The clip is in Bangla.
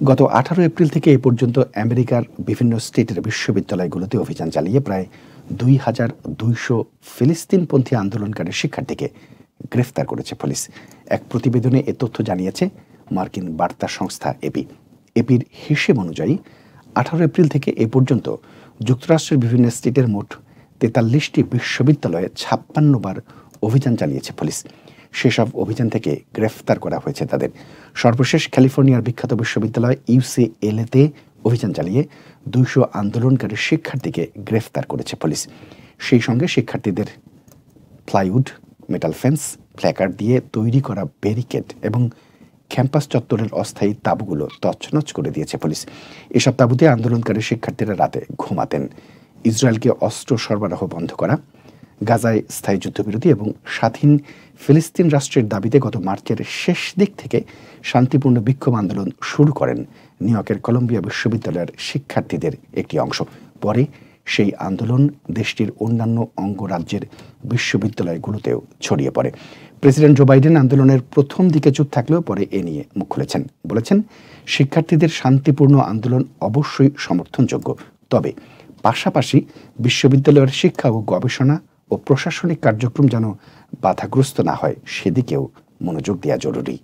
গত 18 এপ্রিল থেকে এ পর্যন্ত আমেরিকার বিভিন্ন স্টেটের বিশ্ববিদ্যালয়গুলোতে অভিযান চালিয়ে প্রায় 2,200 ফিলিস্তিনপন্থী আন্দোলনকারী শিক্ষার্থীকে গ্রেফতার করেছে পুলিশ। এক প্রতিবেদনে এ তথ্য জানিয়েছে মার্কিন বার্তা সংস্থা এপি। এপির হিসেব অনুযায়ী 18 এপ্রিল থেকে এ পর্যন্ত যুক্তরাষ্ট্রের বিভিন্ন স্টেটের মোট 43টি বিশ্ববিদ্যালয়ে 56 বার অভিযান চালিয়েছে পুলিশ। সেসব অভিযান থেকে গ্রেফতার করা হয়েছে তাদের। সর্বশেষ ক্যালিফোর্নিয়ার বিখ্যাত বিশ্ববিদ্যালয় UCLA-তে অভিযান চালিয়ে 200 আন্দোলনকারী শিক্ষার্থীকে গ্রেফতার করেছে পুলিশ। সেই সঙ্গে শিক্ষার্থীদের প্লাইউড, মেটাল ফেন্স, প্ল্যাকার্ড দিয়ে তৈরি করা ব্যারিকেড এবং ক্যাম্পাস চত্বরের অস্থায়ী তাঁবুগুলো তছনছ করে দিয়েছে পুলিশ। এসব তাঁবুতে আন্দোলনকারী শিক্ষার্থীরা রাতে ঘুমাতেন। ইসরায়েলকে অস্ত্র সরবরাহ বন্ধ করা, গাজায় স্থায়ী যুদ্ধবিরতি এবং স্বাধীন ফিলিস্তিন রাষ্ট্রের দাবিতে গত মার্চের শেষ দিক থেকে শান্তিপূর্ণ বিক্ষোভ আন্দোলন শুরু করেন নিউ ইয়র্কের কলম্বিয়া বিশ্ববিদ্যালয়ের শিক্ষার্থীদের একটি অংশ। পরে সেই আন্দোলন দেশটির অন্যান্য অঙ্গরাজ্যের বিশ্ববিদ্যালয়গুলোতেও ছড়িয়ে পড়ে। প্রেসিডেন্ট জো বাইডেন আন্দোলনের প্রথম দিকে চুপ থাকলেও পরে এ নিয়ে মুখ খুলেছেন। বলেছেন, শিক্ষার্থীদের শান্তিপূর্ণ আন্দোলন অবশ্যই সমর্থনযোগ্য, তবে পাশাপাশি বিশ্ববিদ্যালয়ের শিক্ষা ও গবেষণা ও প্রশাসনিক কার্যক্রম যেন বাধাগ্রস্ত না হয় সেদিকেও মনোযোগ দেওয়া জরুরি।